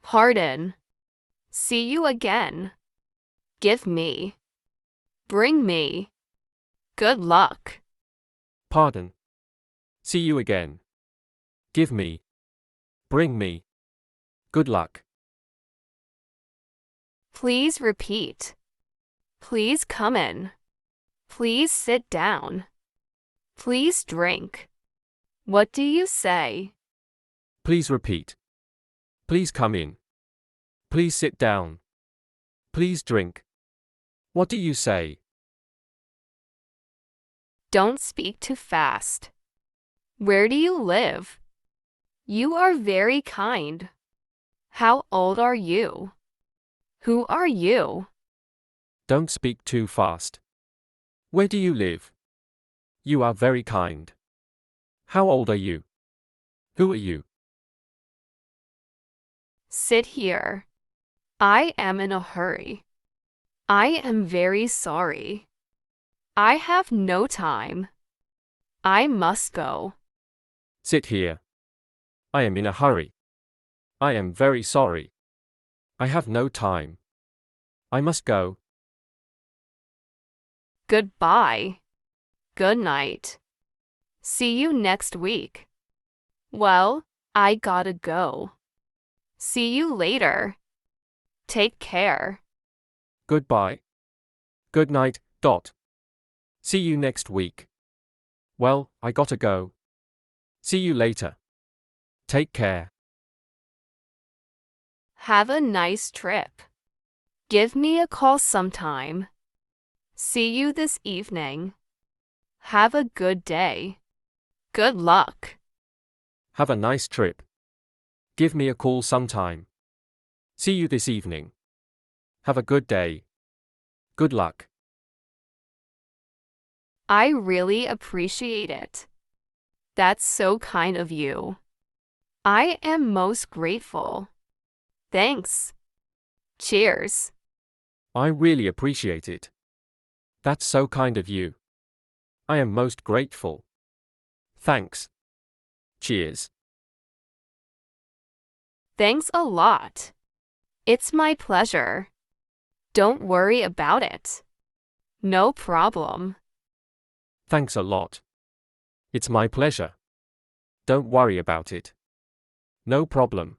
Pardon. See you again. Give me. Bring me. Good luck. Pardon. See you again. Give me. Bring me. Good luck. Please repeat. Please come in. Please sit down. Please drink. What do you say? Please repeat. Please come in. Please sit down. Please drink. What do you say? Don't speak too fast. Where do you live? You are very kind. How old are you? Who are you? Don't speak too fast. Where do you live? You are very kind. How old are you? Who are you? Sit here. I am in a hurry. I am very sorry. I have no time. I must go. Sit here. I am in a hurry. I am very sorry. I have no time. I must go. Goodbye. Good night. See you next week. Well, I gotta go. See you later. Take care. Goodbye. Good night. See you next week. Well, I gotta go. See you later. Take care. Have a nice trip. Give me a call sometime. See you this evening. Have a good day. Good luck. Have a nice trip. Give me a call sometime. See you this evening. Have a good day. Good luck. I really appreciate it. That's so kind of you. I am most grateful. Thanks. Cheers. I really appreciate it. That's so kind of you. I am most grateful. Thanks. Cheers. Thanks a lot. It's my pleasure. Don't worry about it. No problem. Thanks a lot. It's my pleasure. Don't worry about it. No problem.